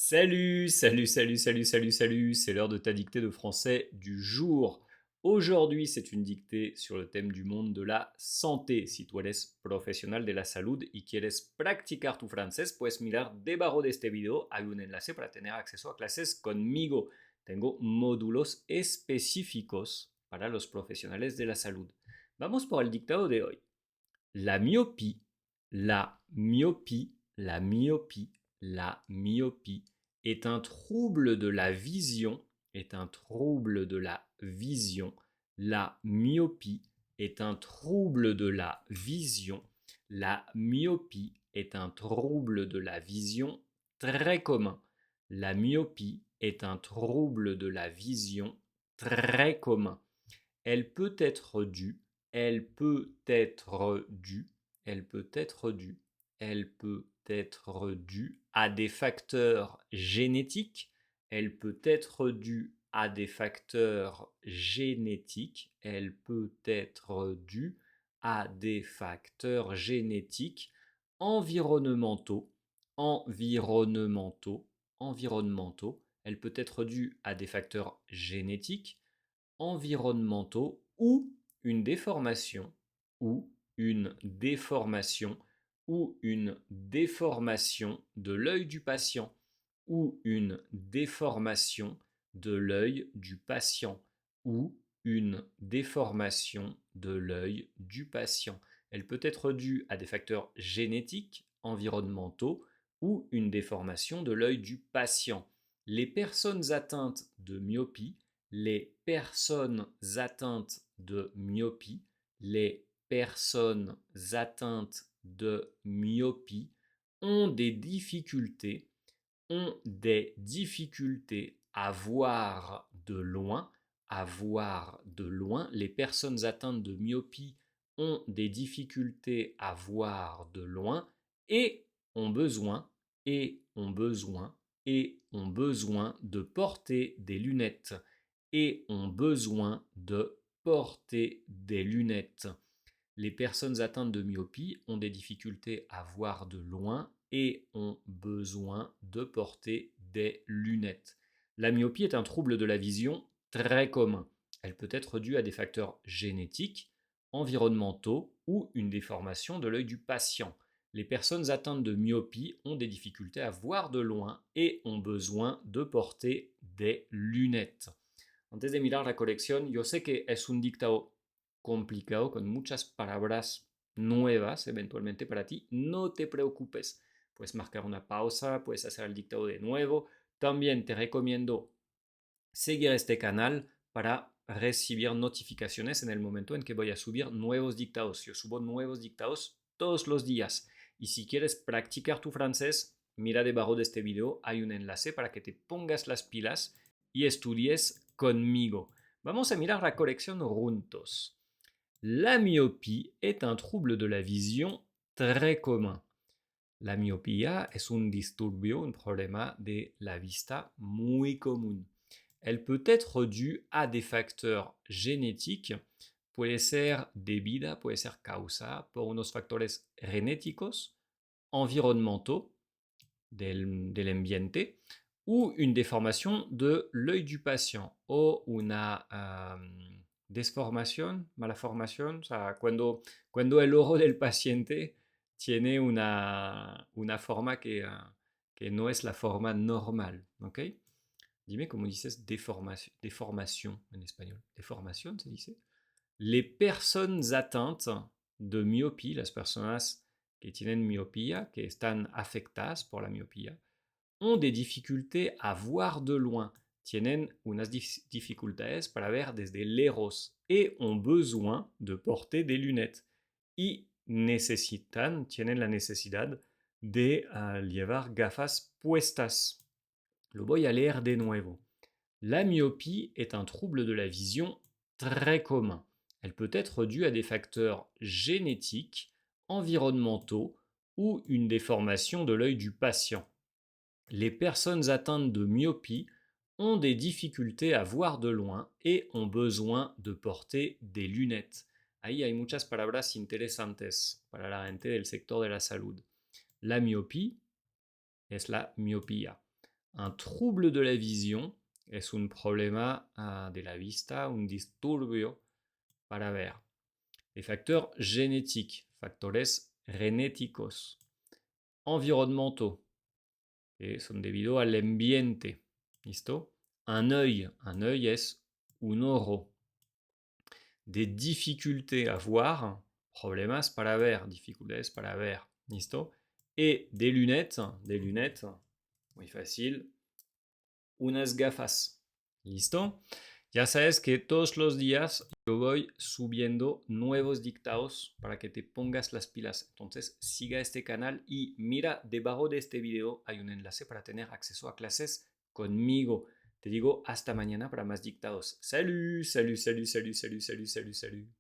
Salut, c'est l'heure de ta dictée de français du jour. Aujourd'hui, c'est une dictée sur le thème du monde de la santé. Si tú eres profesional de la salud y quieres practicar tu francés, puedes mirar debajo de este video. Hay un enlace para tener acceso a clases conmigo. Tengo módulos específicos para los profesionales de la salud. Vamos por el dictado de hoy. La myopie, la myopie, la myopie, la myopie est un trouble de la vision, est un trouble de la vision. La myopie est un trouble de la vision. La myopie est un trouble de la vision très commun. La myopie est un trouble de la vision très commun. Elle peut être due, elle peut être due, elle peut être due, elle peut être due à des facteurs génétiques, elle peut être due à des facteurs génétiques, elle peut être due à des facteurs génétiques environnementaux, environnementaux, elle peut être due à des facteurs génétiques environnementaux ou une déformation ou une déformation ou une déformation de l'œil du patient ou une déformation de l'œil du patient ou une déformation de l'œil du patient. Elle peut être due à des facteurs génétiques, environnementaux ou une déformation de l'œil du patient. Les personnes atteintes de myopie, les personnes atteintes de myopie, les personnes atteintes de myopie ont des difficultés, à voir de loin, à voir de loin. Les personnes atteintes de myopie ont des difficultés à voir de loin et ont besoin, et ont besoin, et ont besoin de porter des lunettes et ont besoin de porter des lunettes. Les personnes atteintes de myopie ont des difficultés à voir de loin et ont besoin de porter des lunettes. La myopie est un trouble de la vision très commun. Elle peut être due à des facteurs génétiques, environnementaux ou une déformation de l'œil du patient. Les personnes atteintes de myopie ont des difficultés à voir de loin et ont besoin de porter des lunettes. Antes de mirar la colección, yo sé que es un dictado complicado con muchas palabras nuevas eventualmente para ti. No te preocupes. Puedes marcar una pausa, puedes hacer el dictado de nuevo. También te recomiendo seguir este canal para recibir notificaciones en el momento en que voy a subir nuevos dictados. Yo subo nuevos dictados todos los días. Y si quieres practicar tu francés, mira debajo de este video, hay un enlace para que te pongas las pilas y estudies conmigo. Vamos a mirar la colección juntos. La myopie est un trouble de la vision très commun. La miopía es un disturbio, un problema de la vista muy común. Elle peut être due à des facteurs génétiques, puede ser debida, puede ser causada por unos factores genéticos, environnementaux, del ambiente, ou une déformation de l'œil du patient, o una desformación, malformación, o sea, cuando el ojo del paciente tiene una forma que no es la forma normal, ¿ok? Dime cómo dices déformation en espagnol. Déformation, se dice. Les personnes atteintes de myopie, las personas que tienen miopía, que están afectadas por la miopía, ont des difficultés à voir de loin, tienen unas dificultades para ver desde lejos et ont besoin de porter des lunettes. Y tienen la necesidad de llevar gafas puestas. Lo voy a leer de nuevo. La myopie est un trouble de la vision très commun. Elle peut être due à des facteurs génétiques, environnementaux ou une déformation de l'œil du patient. Les personnes atteintes de myopie ont des difficultés à voir de loin et ont besoin de porter des lunettes. Ahí hay muchas palabras interesantes para la gente del sector de la salud. La myopie es la miopía. Un trouble de la vision es un problema de la vista, un disturbio para ver. Les facteurs génétiques, factores genéticos. Environnementaux, que son debido al ambiente. ¿Listo? Un œil es un ojo. Des difficultés à voir, problemas para ver, dificultades para ver. ¿Listo? Et des lunettes, muy facile, unas gafas. ¿Listo? Ya sabes que todos los días yo voy subiendo nuevos dictados para que te pongas las pilas. Entonces siga este canal y mira debajo de este video hay un enlace para tener acceso a clases conmigo. Te digo hasta mañana para más dictados. Salut, salut, salut, salut, salut, salut, salut, salut.